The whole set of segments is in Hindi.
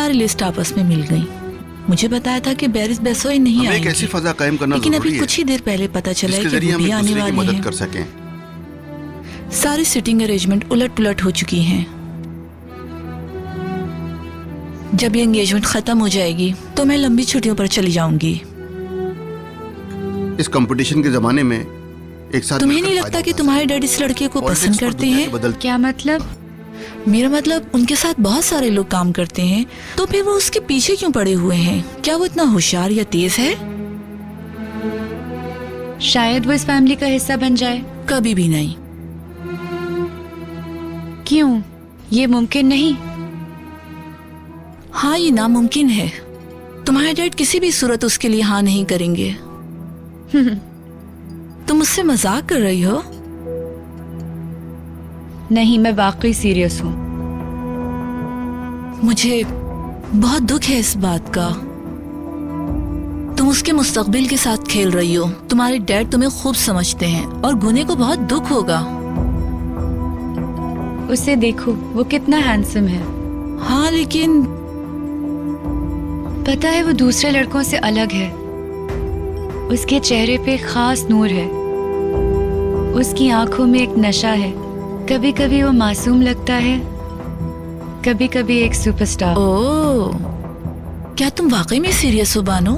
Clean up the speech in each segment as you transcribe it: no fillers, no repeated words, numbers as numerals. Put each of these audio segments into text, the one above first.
सारी लिस्ट आपस में मिल गई। मुझे बताया था कि बैरिस बेसोई नहीं आएंगे। एक ऐसी फजा कायम करना लेकिन जरूरी अभी है कुछ ही देर पहले पता चला है कि वो भी आने वाले मदद हैं। कर सकें। सारी सिटिंग अरेंजमेंट उलट पुलट हो चुकी हैं। जब ये एंगेजमेंट खत्म हो जाएगी तो मैं लंबी छुट्टियों पर चली जाऊंगी। इस कंपटीशन के जमाने में एक साथ तुम्हें नहीं लगता कि तुम्हारे डैडी इस लड़के को पसंद करते हैं? क्या मतलब? मेरा मतलब उनके साथ बहुत सारे लोग काम करते हैं, तो फिर वो उसके पीछे क्यों पड़े हुए हैं? क्या वो इतना होशियार या तेज है? शायद वो इस फैमिली का हिस्सा बन जाए। कभी भी नहीं। क्यों? ये मुमकिन नहीं? हाँ, ये नामुमकिन है। तुम्हारे डैड किसी भी सूरत उसके लिए हाँ नहीं करेंगे। तुम मुझसे मजाक कर रही हो? नहीं, मैं वाकई सीरियस हूँ। मुझे बहुत दुख है इस बात का। तुम उसके मुस्तकबिल के साथ खेल रही हो। तुम्हारे डैड तुम्हें खूब समझते हैं और गुने को बहुत दुख होगा। उसे देखो, वो कितना हैंडसम है। हाँ, लेकिन पता है वो दूसरे लड़कों से अलग है। उसके चेहरे पे खास नूर है। उसकी आंखों में एक नशा है। कभी कभी वो मासूम लगता है, कभी कभी एक सुपरस्टार। ओह, क्या तुम वाकई में सीरियस हो बानो?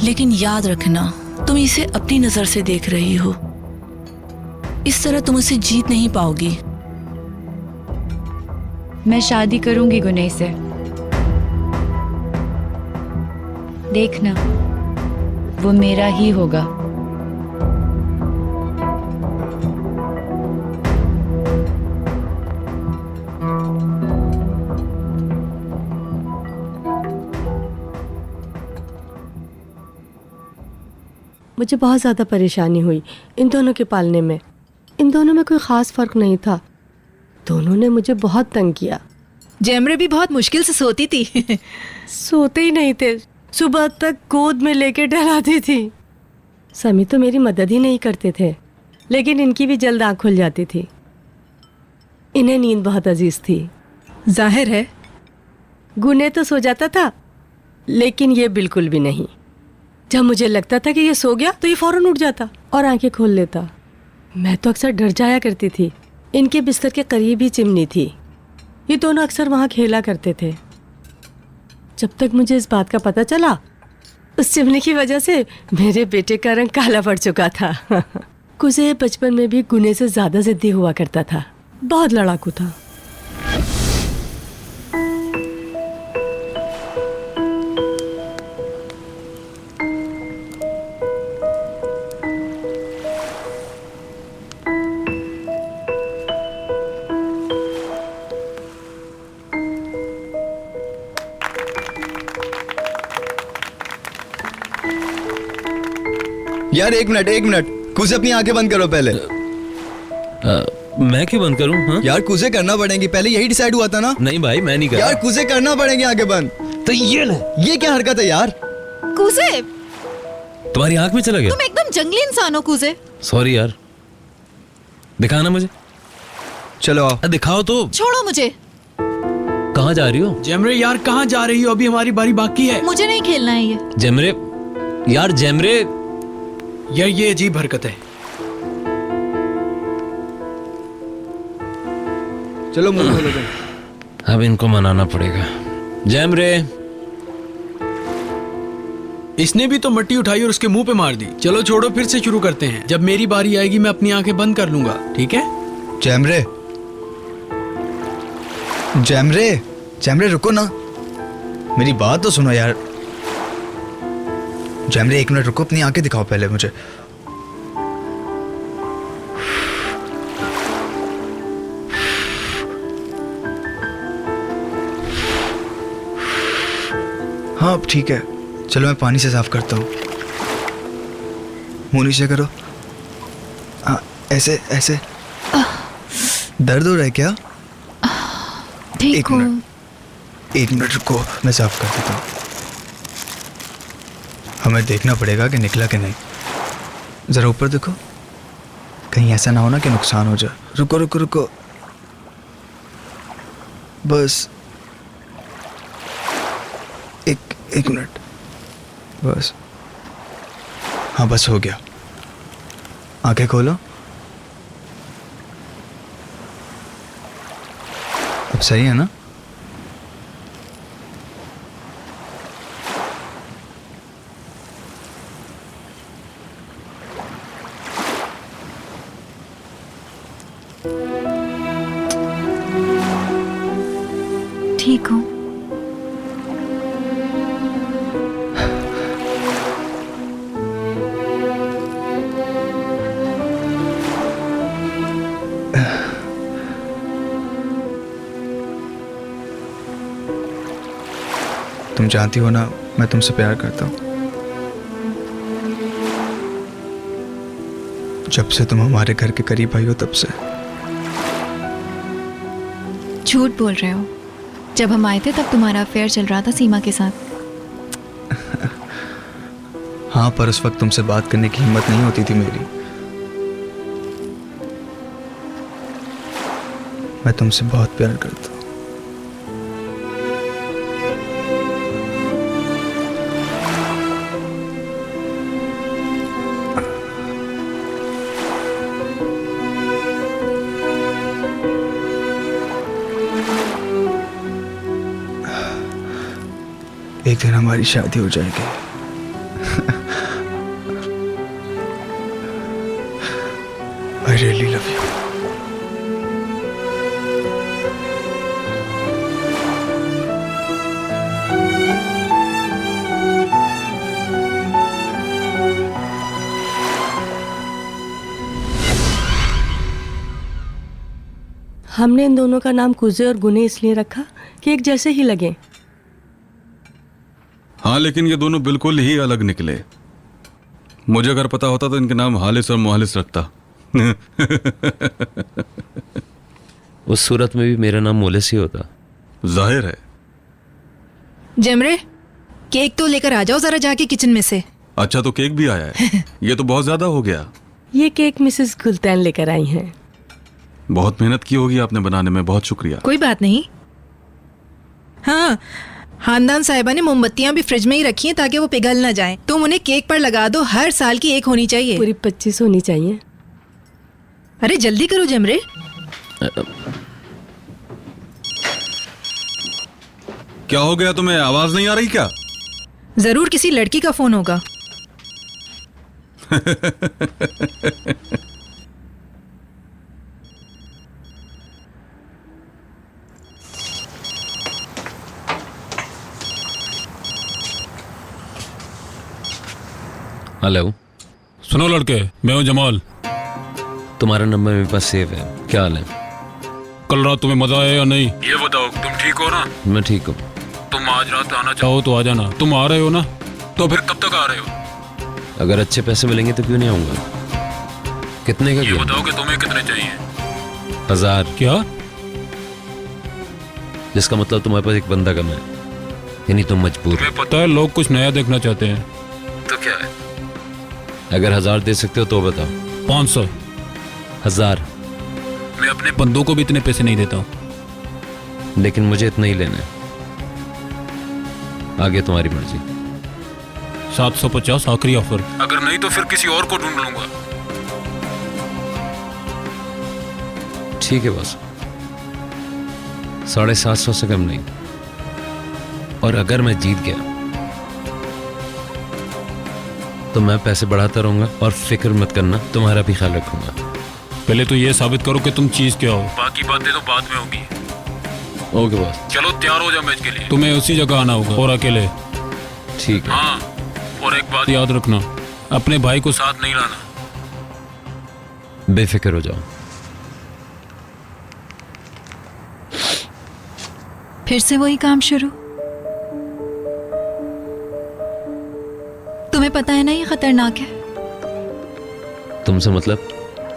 लेकिन याद रखना, तुम इसे अपनी नजर से देख रही हो। इस तरह तुम उसे जीत नहीं पाओगी। मैं शादी करूंगी गुने से। देखना, वो मेरा ही होगा। मुझे बहुत ज़्यादा परेशानी हुई इन दोनों के पालने में। इन दोनों में कोई ख़ास फ़र्क नहीं था। दोनों ने मुझे बहुत तंग किया। जेमरे भी बहुत मुश्किल से सोती थी। सोते ही नहीं थे, सुबह तक गोद में लेके डराती थी। समी तो मेरी मदद ही नहीं करते थे, लेकिन इनकी भी जल्द आँख खुल जाती थी। इन्हें नींद बहुत अजीज थी। जाहिर है। गुने तो सो जाता था, लेकिन ये बिल्कुल भी नहीं। जब मुझे लगता था कि ये सो गया तो ये फौरन उठ जाता और आंखें खोल लेता। मैं तो अक्सर डर जाया करती थी। इनके बिस्तर के करीब ही चिमनी थी। ये दोनों अक्सर वहाँ खेला करते थे। जब तक मुझे इस बात का पता चला, उस चिमनी की वजह से मेरे बेटे का रंग काला पड़ चुका था। कुसे बचपन में भी गुने से ज़्यादा जिद्दी हुआ करता था। बहुत लड़ाकू था। यार एक मिनट कुछ अपनी आंखें बंद करो पहले। मैं क्यों बंद करूं? हाँ? यार कुछ करना पड़ेगी, पहले यही डिसाइड हुआ था ना। नहीं भाई, मैं नहीं कर यार कुछ करना पड़ेगी आंखें बंद। तो ये ले। ये क्या हरकत है यार? कूसे, तुम्हारी आंख में चला गया? तुम एकदम जंगली इंसान हो कूसे। सॉरी यार, दिखाना मुझे। चलो आओ। दिखाओ तो। छोड़ो मुझे। कहाँ जा रही हो? जेमरे यार कहाँ जा रही हो? अभी हमारी बारी बाकी है। मुझे नहीं खेलना है ये। जेमरे यार, जेमरे यार ये अजीब हरकत है। चलो मुंह खोलो तुम। अब इनको मनाना पड़ेगा। जेमरे, इसने भी तो मट्टी उठाई और उसके मुंह पे मार दी। चलो छोड़ो, फिर से शुरू करते हैं। जब मेरी बारी आएगी मैं अपनी आंखें बंद कर लूंगा, ठीक है? जेमरे, जेमरे, जेमरे रुको ना, मेरी बात तो सुनो यार। जेमरे एक मिनट रुको, अपनी आंखें दिखाओ पहले मुझे। हाँ अब ठीक है, चलो मैं पानी से साफ करता हूँ। मुंह नीचे करो। हाँ ऐसे ऐसे। दर्द हो रहा है क्या? ठीक हूँ। एक मिनट रुको, मैं साफ कर देता हूँ। हमें देखना पड़ेगा कि निकला कि नहीं। जरा ऊपर देखो, कहीं ऐसा ना हो ना कि नुकसान हो जाए। रुको रुको रुको, बस एक मिनट बस। हाँ बस हो गया, आंखें खोलो। अब सही है ना? ठीक हूँ। तुम जानती हो ना मैं तुमसे प्यार करता हूँ। जब से तुम हमारे घर के करीब आई हो तब से। झूठ बोल रहे हो। जब हम आए थे तब तुम्हारा अफेयर चल रहा था सीमा के साथ। हाँ पर उस वक्त तुमसे बात करने की हिम्मत नहीं होती थी मेरी। मैं तुमसे बहुत प्यार करता हूँ। एक दिन हमारी शादी हो जाएगी। I really love you. हमने इन दोनों का नाम कुजे और गुने इसलिए रखा कि एक जैसे ही लगे। हाँ लेकिन ये दोनों बिल्कुल ही अलग निकले। मुझे अगर पता होता तो इनके नाम हालिस और मोहालिस रखता। उस सूरत में भी मेरा नाम मोलिस ही होता। जाहिर है। जमरे, केक तो लेकर आ जाओ जरा जाके किचन में से। अच्छा तो केक भी आया है। ये तो बहुत ज्यादा हो गया। ये केक मिसेस गुलतैन लेकर आई हैं। बहुत मेहनत की होगी आपने बनाने में, बहुत शुक्रिया। कोई बात नहीं। हाँ, खानदान साहिबा ने मोमबत्तियां भी फ्रिज में ही रखी हैं ताकि वो पिघल ना जाएं। तुम उन्हें केक पर लगा दो, हर साल की एक होनी चाहिए। पूरी 25 होनी चाहिए। अरे जल्दी करो जमरे। क्या हो गया तुम्हें, आवाज नहीं आ रही क्या? जरूर किसी लड़की का फोन होगा। हेलो। सुनो लड़के, मैं हूं जमाल। तुम्हारा नंबर मेरे पास सेव है। क्या हाल है? कल रात तुम्हें मजा आया या नहीं ये बताओ। तुम ठीक हो ना? मैं ठीक हूँ। तुम आज रात आना चाहो तो आ जाना। तुम आ रहे हो ना? तो फिर कब तक आ रहे हो? अगर अच्छे पैसे मिलेंगे तो क्यों नहीं आऊंगा। कितने का ये क्या? बताओ कि तुम्हें कितने चाहिए। 1000। क्या? जिसका मतलब तुम्हारे पास एक बंदा कम है, यानी तुम मजबूर हो। तुम्हें पता है लोग कुछ नया देखना चाहते हैं। तो क्या है? अगर 1000 दे सकते हो तो बताओ। 500। 1000। मैं अपने बंदों को भी इतने पैसे नहीं देता हूँ। लेकिन मुझे इतना ही लेना है। आगे तुम्हारी मर्जी। 750 आखिरी ऑफर। अगर नहीं तो फिर किसी और को ढूंढ लूंगा। ठीक है बस, 750 से कम नहीं। और अगर मैं जीत गया तो मैं पैसे बढ़ाता रहूंगा और फिक्र मत करना, तुम्हारा भी ख्याल रखूंगा। पहले तो ये साबित करो कि तुम चीज क्या हो, बाकी बातें तो बाद में होगी। Okay boss. चलो तैयार हो जाओ मैच के लिए। तुम्हें उसी जगह आना होगा और अकेले। ठीक है। हाँ, और एक बात याद रखना, अपने भाई को साथ नहीं लाना। बेफिक्र हो जाओ। फिर से वही काम शुरू। तुम्हें पता है ना ये खतरनाक है। तुमसे मतलब?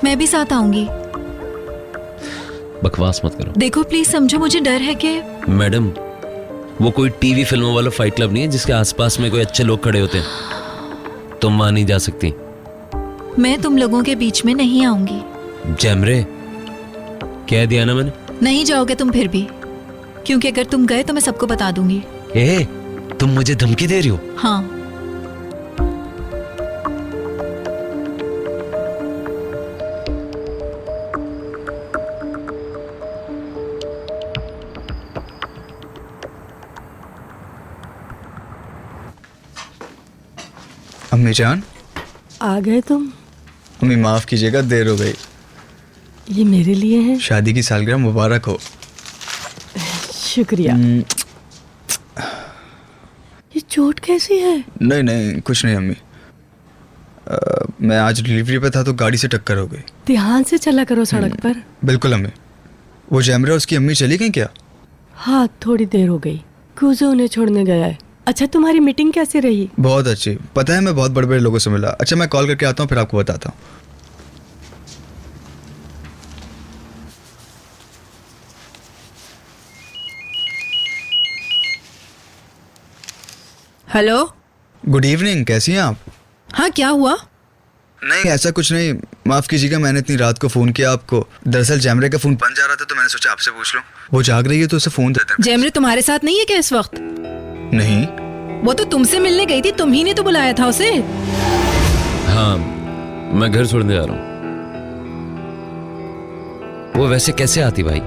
मैं भी साथ आऊंगी। बकवास मत करो। देखो प्लीज समझो, मुझे डर है कि मैडम, वो कोई टीवी फिल्मों वाला फाइट क्लब नहीं है जिसके आसपास में कोई अच्छे लोग खड़े होते हैं। तुम वहां नहीं जा सकती। मैं तुम लोगों के बीच में नहीं आऊंगी। जैमरे, कह दिया ना मैंने। नहीं जाओगे तुम फिर भी, क्योंकि अगर तुम गए तो मैं सबको बता दूंगी। तुम मुझे धमकी दे रही हो? हाँ। अम्मी जान, आ गए तुम? अम्मी माफ़ कीजिएगा, देर हो गई। ये मेरे लिए है। शादी की सालगिरह मुबारक हो। शुक्रिया। ये चोट कैसी है? नहीं नहीं, कुछ नहीं अम्मी। मैं आज डिलीवरी पे था तो गाड़ी से टक्कर हो गई। ध्यान से चला करो सड़क पर। बिल्कुल अम्मी। वो जैमरा उसकी अम्मी चली गई क्या? हाँ, थोड़ी देर हो गई। कूजो उन्हें छोड़ने गया है। अच्छा, तुम्हारी मीटिंग कैसी रही? बहुत अच्छी। पता है, मैं बहुत बड़े बड़े लोगों से मिला। अच्छा, मैं कॉल करके आता हूँ, फिर आपको बताता हूँ। हेलो। गुड इवनिंग, कैसी हैं आप? हाँ, क्या हुआ? नहीं, ऐसा कुछ नहीं। माफ़ कीजिएगा, मैंने इतनी रात को फ़ोन किया आपको। दरअसल जैमरे का फ़ोन बन जा रहा था तो मैंने सोचा आपसे पूछ लूँ। वो जाग रही है तो उसे फ़ोन देते हैं। जैमरे तुम्हारे साथ नहीं है क्या इस वक्त? नहीं। वो तो तुमसे मिलने गई थी, तुम ही ने तो बुलाया था उसे। हाँ, मैं घर छोड़ने जा रहा हूँ। वो वैसे कैसे आती भाई?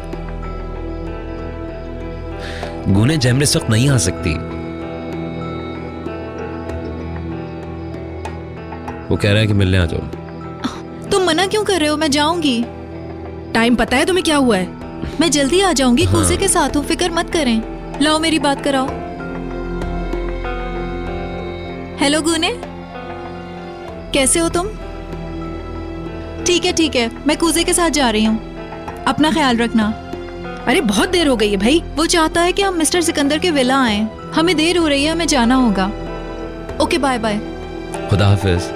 गुने जैमरे इस वक्त नहीं आ सकती। वो कह रहा है कि मिलने आ जाओ। तुम मना क्यों कर रहे हो? मैं जाऊंगी। टाइम पता है तुम्हें क्या हुआ है? मैं जल्दी आ जाऊंगी। हाँ। कूजे के साथ हूँ, फिक्र मत करें। लाओ मेरी बात कराओ। हेलो गुने, कैसे हो तुम? ठीक है, मैं कूजे के साथ जा रही हूँ। अपना ख्याल रखना। अरे बहुत देर हो गई है भाई। वो चाहता है कि हम मिस्टर सिकंदर के विला आए। हमें देर हो रही है, हमें जाना होगा। Okay, bye bye. खुदा हाफिज।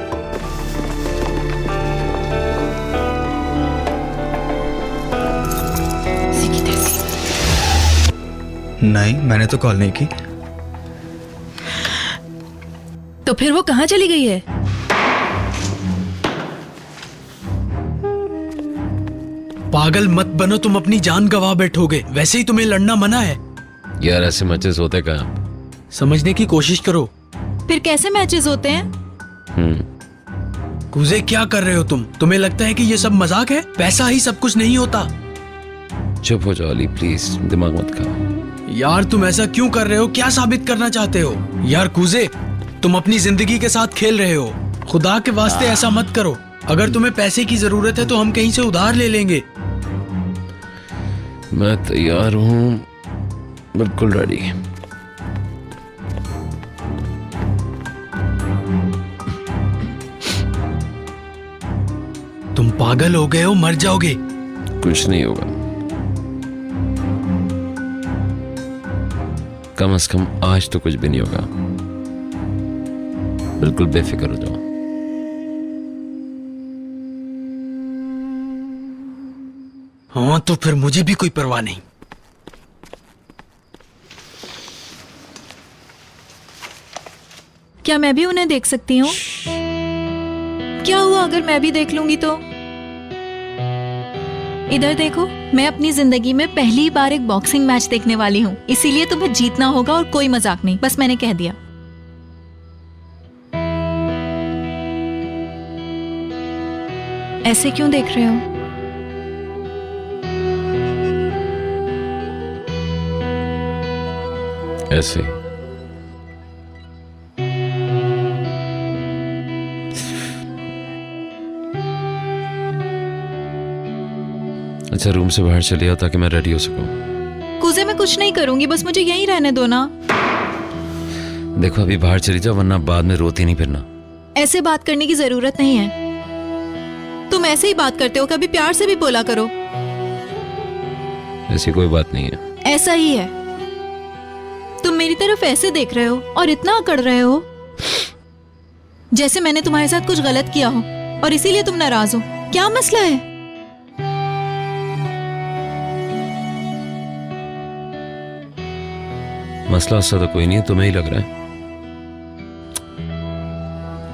नहीं, मैंने तो कॉल नहीं की। तो फिर वो कहाँ चली गई है? पागल मत बनो, तुम अपनी जान गंवा बैठोगे। वैसे ही तुम्हें लड़ना मना है। यार ऐसे मैचेस होते कहाँ? समझने की कोशिश करो। फिर कैसे मैचेस होते हैं? कूजे, क्या कर रहे हो तुम? तुम्हें लगता है कि ये सब मजाक है? पैसा ही सब कुछ नहीं होता। चुप हो जाओ अली, प्लीज दिमाग मत खाओ। यार तुम ऐसा क्यों कर रहे हो? क्या साबित करना चाहते हो? यार कूजे, तुम अपनी जिंदगी के साथ खेल रहे हो। खुदा के वास्ते ऐसा मत करो। अगर तुम्हें पैसे की जरूरत है तो हम कहीं से उधार ले लेंगे। मैं तैयार हूँ, बिल्कुल रेडी। तुम पागल हो गए हो, मर जाओगे। कुछ नहीं होगा, कम से कम आज तो कुछ भी नहीं होगा। बिल्कुल बेफिक्र हो जाओ। हाँ, तो फिर मुझे भी कोई परवाह नहीं। क्या मैं भी उन्हें देख सकती हूँ? क्या हुआ अगर मैं भी देख लूंगी तो? इधर देखो, मैं अपनी जिंदगी में पहली बार एक बॉक्सिंग मैच देखने वाली हूँ, इसीलिए तुम्हें जीतना होगा और कोई मजाक नहीं। बस मैंने कह दिया। ऐसे क्यों देख रहे हो? ऐसे अच्छा, रूम से बाहर चले आओ ताकि मैं रेडी हो सकूं। कूजे, मैं कुछ नहीं करूंगी, बस मुझे यहीं रहने दो ना। देखो, अभी बाहर चली जाओ वरना बाद में रोती नहीं फिरना। ऐसे बात करने की जरूरत नहीं है। तुम ऐसे ही बात करते हो, कभी प्यार से भी बोला करो। ऐसी कोई बात नहीं है। ऐसा ही है। तुम मेरी तरफ ऐसे देख रहे हो और इतना अकड़ रहे हो जैसे मैंने तुम्हारे साथ कुछ गलत किया हो और इसीलिए तुम नाराज हो। क्या मसला है? मसला उससे तो कोई नहीं है, तुम्हें ही लग रहा है।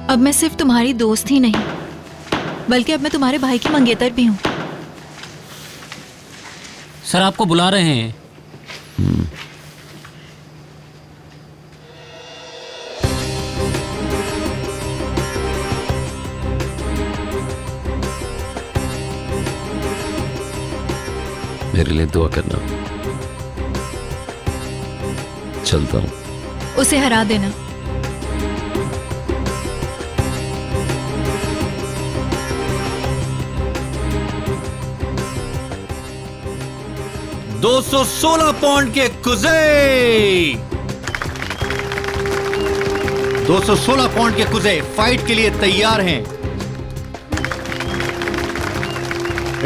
अब मैं सिर्फ तुम्हारी दोस्त ही नहीं, बल्कि अब मैं तुम्हारे भाई की मंगेतर भी हूँ। सर आपको बुला रहे हैं। मेरे लिए दुआ करना। चलता हूँ। उसे हरा देना। $216 पौंड के कुजे 216 पौंड के कुजे फाइट के लिए तैयार हैं।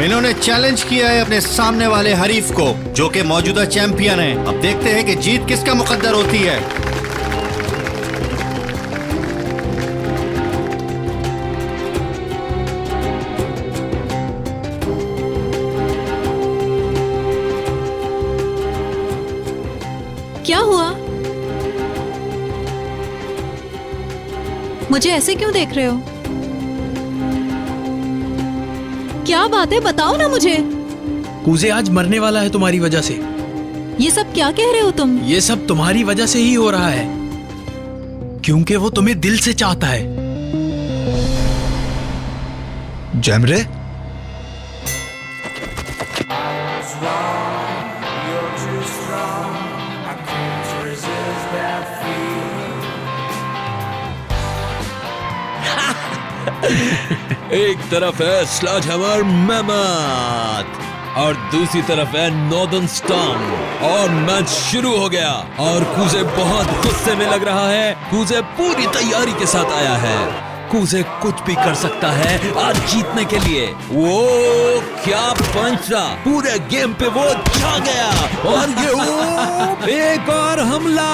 इन्होंने चैलेंज किया है अपने सामने वाले हरीफ को, जो कि मौजूदा चैंपियन है। अब देखते हैं कि जीत किसका मुकद्दर होती है। क्या हुआ? मुझे ऐसे क्यों देख रहे हो? क्या बात है, बताओ ना मुझे। कुजे आज मरने वाला है तुम्हारी वजह से। ये सब क्या कह रहे हो तुम? ये सब तुम्हारी वजह से ही हो रहा है, क्योंकि वो तुम्हें दिल से चाहता है। जैमरे, एक तरफ है स्लेजहैमर मेमथ और दूसरी तरफ है नॉर्दर्न स्टॉर्म, और मैच शुरू हो गया। और कुजे बहुत गुस्से में लग रहा है। कुजे पूरी तैयारी के साथ आया है। कुजे कुछ भी कर सकता है आज जीतने के लिए। वो क्या पंच था, पूरे गेम पे वो छा गया। और ये एक और हमला,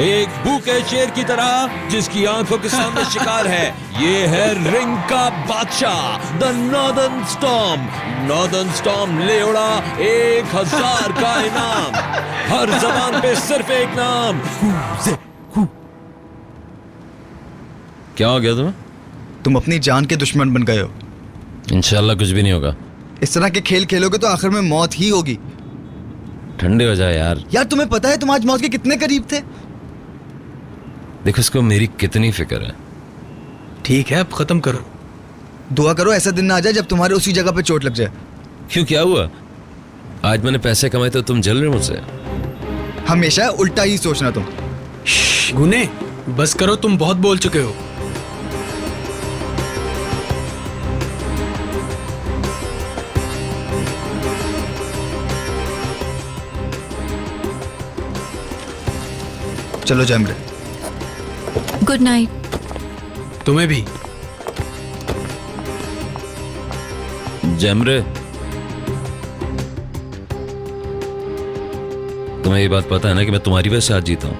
एक भूखे शेर की तरह जिसकी आंखों के सामने शिकार है। ये है रिंग का बादशाह, the northern storm. Northern storm ले उड़ा 1000 का इनाम। हर जबान पे सिर्फ एक नाम, कुजे। क्या हो गया तुम्हें? तुम अपनी जान के दुश्मन बन गए हो। इंशाल्लाह कुछ भी नहीं होगा। इस तरह के खेल खेलोगे तो आखिर में मौत ही होगी। ठंडे हो जाए यार। यार तुम्हें पता है तुम आज मौत के कितने करीब थे? देखो इसको मेरी कितनी फिक्र है। ठीक है, अब खत्म करो। दुआ करो ऐसा दिन ना आ जाए जब तुम्हारे उसी जगह पे चोट लग जाए। क्यों, क्या हुआ? आज मैंने पैसे कमाए तो तुम जल रहे हो मुझसे? हमेशा उल्टा ही सोचना तुम। गुने, बस करो, तुम बहुत बोल चुके हो। चलो जैमरे। Good night. तुम्हें भी। जैमरे, तुम्हें ये बात पता है ना कि मैं तुम्हारी वजह से आज जीता हूं।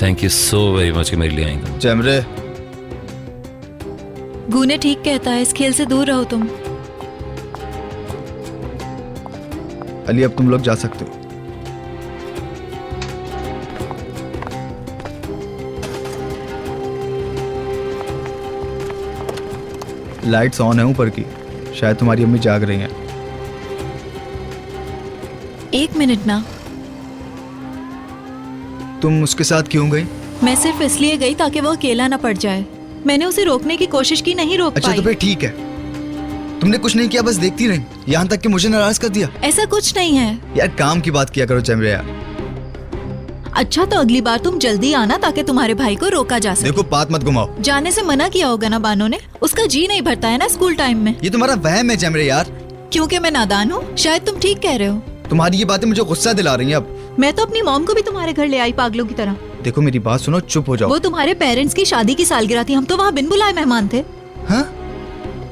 Thank you so very much कि मेरे लिए आएंगे। जैमरे, गुने ठीक कहता है, इस खेल से दूर रहो तुम। अली अब तुम लोग जा सकते हो। लाइट्स ऑन है ऊपर की, शायद तुम्हारी अम्मी जाग रही हैं। एक मिनट ना, तुम उसके साथ क्यों गई? मैं सिर्फ इसलिए गई ताकि वो अकेला ना पड़ जाए। मैंने उसे रोकने की कोशिश की, नहीं रोक अच्छा पाई। तो फिर ठीक है, तुमने कुछ नहीं किया, बस देखती रही, यहाँ तक कि मुझे नाराज कर दिया। ऐसा कुछ नहीं है। यार काम की बात किया करो जैमरे यार। अच्छा तो अगली बार तुम जल्दी आना ताकि तुम्हारे भाई को रोका जा सके। देखो बात मत घुमाओ। जाने से मना किया होगा ना बानो ने, उसका जी नहीं भरता है ना स्कूल टाइम में। ये तुम्हारा वहम है जैमरे यार। क्योंकि मैं नादान हूँ, शायद तुम ठीक कह रहे हो। तुम्हारी ये बातें मुझे गुस्सा दिला रही हैं अब। मैं तो अपनी मॉम को भी तुम्हारे घर ले आई पागलों की तरह। देखो मेरी बात सुनो, चुप हो जाओ। वो तुम्हारे पेरेंट्स की शादी की सालगिरह थी, हम तो वहाँ बिन बुलाए मेहमान थे। हाँ?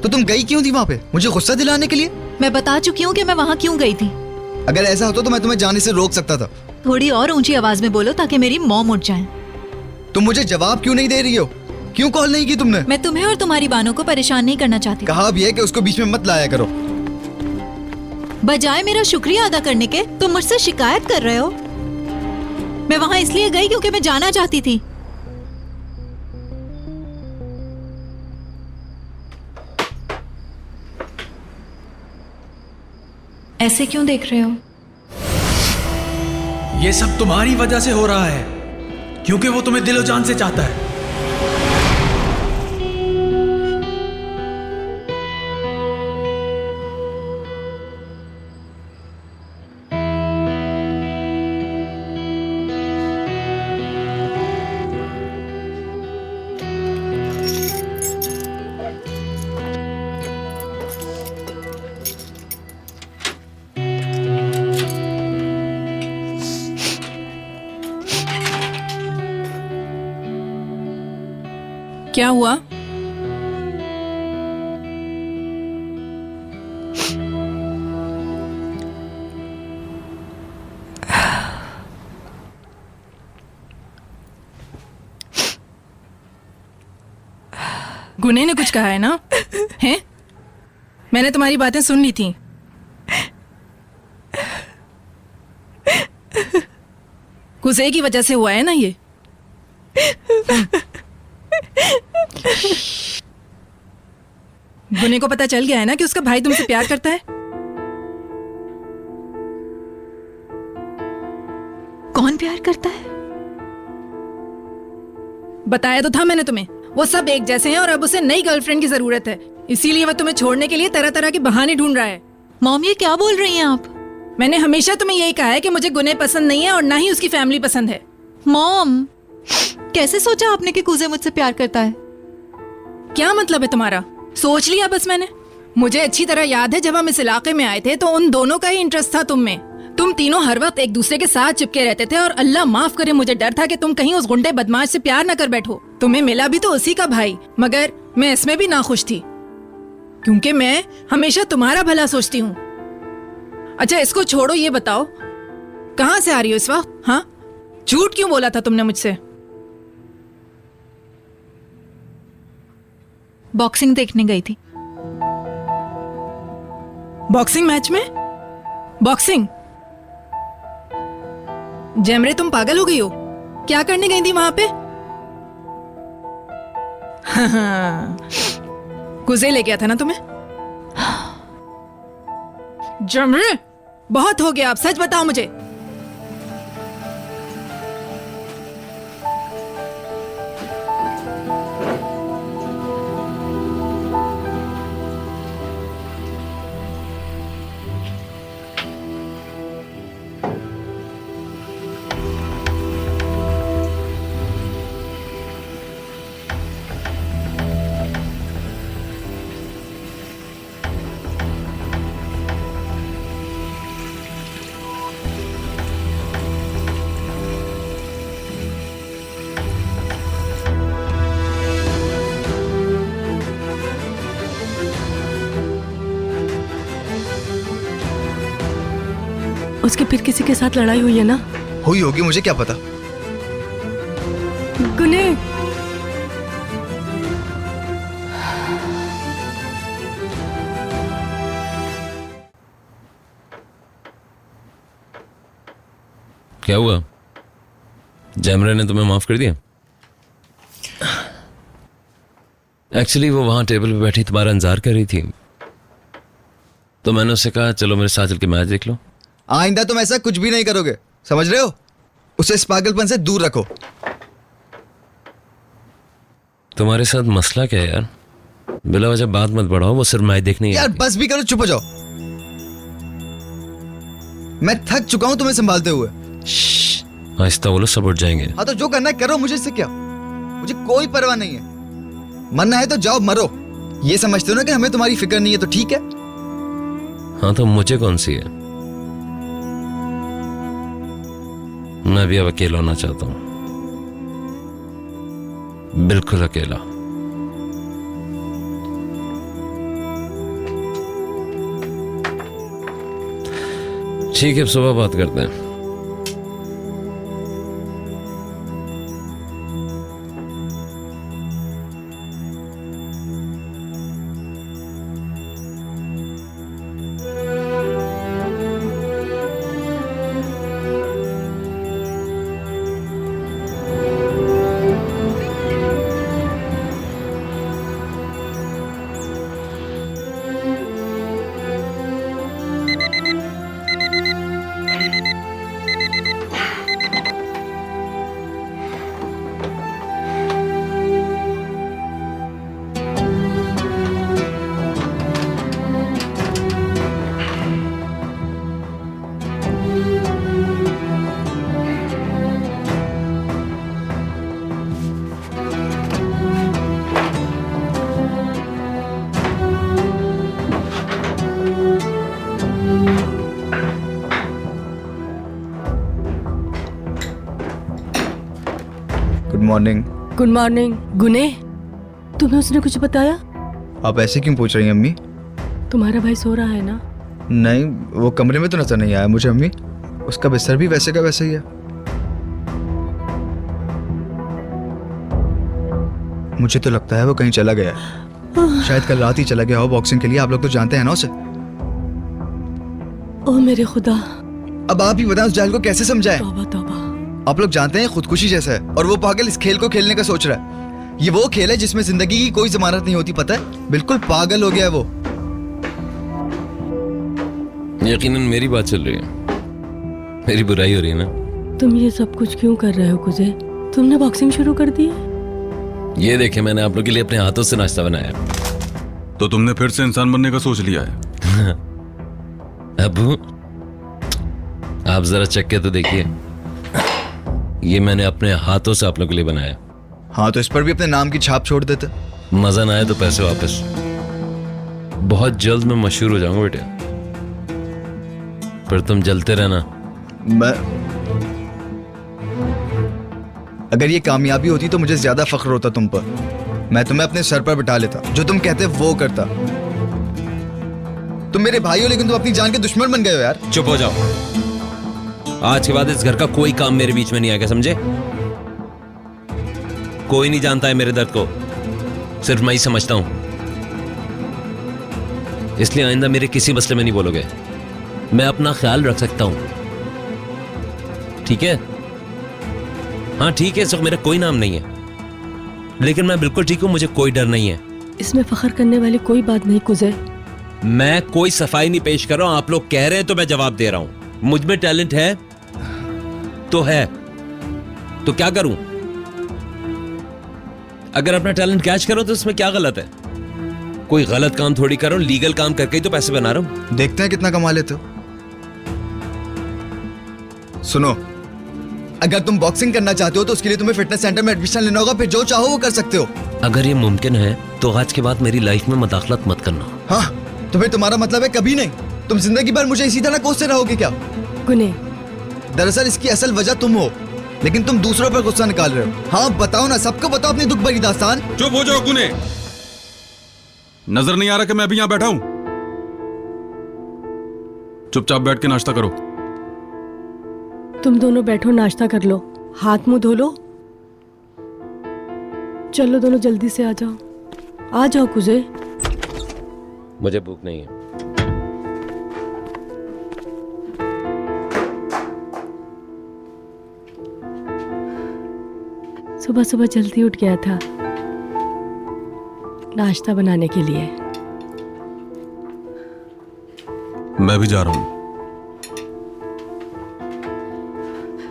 तो तुम गई क्यों थी वहाँ पे, मुझे गुस्सा दिलाने के लिए? मैं बता चुकी हूँ कि मैं वहाँ क्यों गई थी। अगर ऐसा होता तो मैं तुम्हें जाने से रोक सकता था। थोड़ी और ऊंची आवाज में बोलो ताकि मेरी मॉम उठ जाए। तुम मुझे जवाब क्यों नहीं दे रही हो? क्यों कॉल नहीं की तुमने? मैं तुम्हें और तुम्हारी बानों को परेशान नहीं करना चाहती। कहा भी है कि उसको बीच में मत लाया करो। बजाय मेरा शुक्रिया अदा करने के तुम मुझसे शिकायत कर रहे हो। मैं वहां इसलिए गई क्योंकि मैं जाना चाहती थी। ऐसे क्यों देख रहे हो? ये सब तुम्हारी वजह से हो रहा है, क्योंकि वो तुम्हें दिलो जान से चाहता है। क्या हुआ? गुने ने कुछ कहा है ना? हैं? मैंने तुम्हारी बातें सुन ली थी। कुसे की वजह से हुआ है ना ये। गुने को पता चल गया है ना कि उसका भाई तुमसे प्यार करता है। कौन प्यार करता है? बताया तो था मैंने तुम्हें, वो सब एक जैसे हैं और अब उसे नई गर्लफ्रेंड की जरूरत है, इसीलिए वह तुम्हें छोड़ने के लिए तरह तरह के बहाने ढूंढ रहा है। मॉम, ये क्या बोल रही हैं आप? मैंने हमेशा तुम्हें यही कहा है कि मुझे गुने पसंद नहीं है और ना ही उसकी फैमिली पसंद है। मॉम, कैसे सोचा आपने कि कुजे मुझसे प्यार करता है? क्या मतलब है तुम्हारा? सोच लिया बस मैंने। मुझे अच्छी तरह याद है जब हम इस इलाके में आए थे तो उन दोनों का ही इंटरेस्ट था तुम में। तुम तीनों हर वक्त एक दूसरे के साथ चिपके रहते थे और अल्लाह माफ करे मुझे डर था कि तुम कहीं उस गुंडे बदमाश से प्यार न कर बैठो। तुम्हें मिला भी तो उसी का भाई, मगर मैं इसमें भी नाखुश थी क्योंकि मैं हमेशा तुम्हारा भला सोचती हूँ। अच्छा इसको छोड़ो, ये बताओ कहाँ से आ रही हो इस वक्त? हाँ, झूठ क्यों बोला था तुमने मुझसे? बॉक्सिंग देखने गई थी। बॉक्सिंग मैच में? बॉक्सिंग? जेमरे तुम पागल हो गई हो? क्या करने गई थी वहां पे? कुजे ले गया था ना तुम्हें? जेमरे बहुत हो गया, अब सच बताओ मुझे। उसके फिर किसी के साथ लड़ाई हुई है ना? हुई होगी, मुझे क्या पता। गुने, क्या हुआ? जैमरे ने तुम्हें माफ कर दिया? एक्चुअली वो वहां टेबल पे बैठी तुम्हारा इंतजार कर रही थी, तो मैंने उससे कहा चलो मेरे साथ चल के मैच देख लो। आइंदा तुम ऐसा कुछ भी नहीं करोगे, समझ रहे हो? उसे इस पागलपन से दूर रखो। तुम्हारे साथ मसला क्या है यार? बिला वजह बात मत बढ़ाओ, वो सिर्फ मैच देखने यार बस भी करो, चुप हो जाओ। मैं थक चुका हूं तुम्हें संभालते हुए। आहिस्ता बोलो, सब उठ जाएंगे। हाँ तो जो करना है करो, मुझे इससे क्या? मुझे कोई परवाह नहीं है। मरना है तो जाओ मरो। ये समझते हो ना कि हमें तुम्हारी फिक्र नहीं है, तो ठीक है। हाँ तो मुझे कौन सी है? मैं भी अब अकेला होना चाहता हूं, बिल्कुल अकेला। ठीक है, अब सुबह बात करते हैं। Good morning. Good morning. गुने, तुम्हें उसने कुछ बताया? आप ऐसे क्यों पूछ रही हैं अम्मी? तुम्हारा भाई सो रहा है ना? नहीं, वो कमरे में तो नजर नहीं आया मुझे अम्मी। उसका बिस्तर भी वैसे का वैसे ही है। मुझे तो लगता है वो कहीं चला गया है। शायद कल रात ही चला गया हो बॉक्सिंग के लिए। आप लोग तो जानते हैं ना उसे। ओह मेरे खुदा। अब आप ही बताएं उस जाहिल को कैसे समझाएं? तौबा तौबा। आप लोग जानते हैं खुदकुशी जैसा है, और वो पागल इस खेल को खेलने का सोच रहा है। ये वो खेल है जिसमें जिंदगी की कोई जमानत नहीं होती, पता है? बिल्कुल पागल हो गया है वो। यकीनन मेरी बात चल रही है, मेरी बुराई हो रही है ना। तुम ये सब कुछ क्यों कर रहे हो कुजे? तुमने बॉक्सिंग शुरू कर दी है? ये देखे, मैंने आप लोग के लिए अपने हाथों से नाश्ता बनाया। तो तुमने फिर से इंसान बनने का सोच लिया है? अबू, आप जरा चख के तो देखिए, ये मैंने अपने हाथों से आप लोगों के लिए बनाया। हाँ, तो इस पर भी अपने नाम की छाप छोड़ देते। मजा ना आए तो पैसे वापस। बहुत जल्द मैं मशहूर हो जाऊंगा बेटे, पर तुम जलते रहना। मैं अगर ये कामयाबी होती तो मुझे ज्यादा फख्र होता तुम पर। मैं तुम्हें अपने सर पर बिठा लेता, जो तुम कहते वो करता। तुम मेरे भाई हो, लेकिन तुम अपनी जान के दुश्मन बन गए हो यार। चुप हो जाओ। आज के बाद इस घर का कोई काम मेरे बीच में नहीं आएगा, समझे? कोई नहीं जानता है मेरे दर्द को, सिर्फ मैं ही समझता हूं। इसलिए आइंदा मेरे किसी मसले में नहीं बोलोगे। मैं अपना ख्याल रख सकता हूं, ठीक है? हाँ ठीक है, इस वक्त मेरा कोई नाम नहीं है, लेकिन मैं बिल्कुल ठीक हूं, मुझे कोई डर नहीं है। इसमें फख्र करने वाली कोई बात नहीं कुजे। मैं कोई सफाई नहीं पेश कर रहा हूं, आप लोग कह रहे हैं तो मैं जवाब दे रहा हूं। मुझ में टैलेंट है तो है, तो क्या करूं? अगर अपना टैलेंट कैच करो तो इसमें क्या गलत है? कोई गलत काम थोड़ी कर रहा हूं, लीगल काम करके ही तो पैसे बना रहा हूं। देखते हैं कितना कमा लेते हो। सुनो, अगर तुम बॉक्सिंग करना चाहते हो तो उसके लिए तुम्हें फिटनेस सेंटर में एडमिशन लेना होगा, फिर जो चाहो वो कर सकते हो। अगर ये मुमकिन है तो आज के बाद मेरी लाइफ में मदाखलत मत करना। हाँ, तो फिर तुम्हारा मतलब है कभी नहीं? तुम जिंदगी भर मुझे इसी तरह कोसते रहोगे क्या? गुने, दरअसल इसकी असल वजह तुम हो, लेकिन तुम दूसरों पर गुस्सा निकाल रहे हो। हाँ बताओ ना, सबको बताओ अपनी दुख भरी दास्तान। चुप हो जाओ गुने। नजर नहीं आ रहा कि मैं भी यहां बैठा हूं? चुपचाप बैठ के नाश्ता करो। तुम दोनों बैठो, नाश्ता कर लो, हाथ मुंह धो लो। चलो दोनों जल्दी से आ जाओ। आ जाओ कुजे। मुझे भूख नहीं है। सुबह सुबह जल्दी उठ गया था नाश्ता बनाने के लिए। मैं भी जा रहा हूं।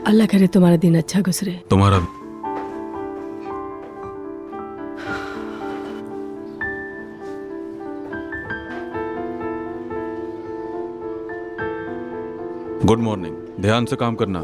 अल्लाह करे तुम्हारा दिन अच्छा गुजरे। तुम्हारा भी। Good morning. ध्यान से काम करना।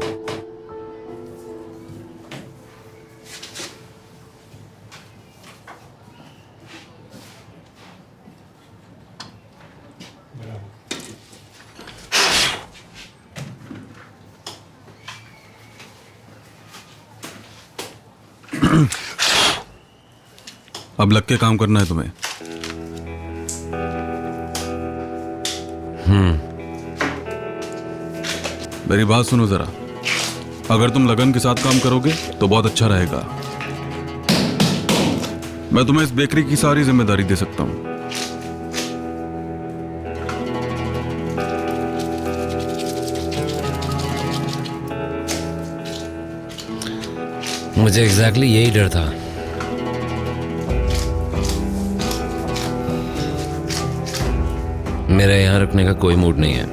अब लग के काम करना है तुम्हें। मेरी बात सुनो जरा। अगर तुम लगन के साथ काम करोगे तो बहुत अच्छा रहेगा। मैं तुम्हें इस बेकरी की सारी जिम्मेदारी दे सकता हूं। मुझे एग्जैक्टली यही डर था। मेरा यहां रुकने का कोई मूड नहीं है।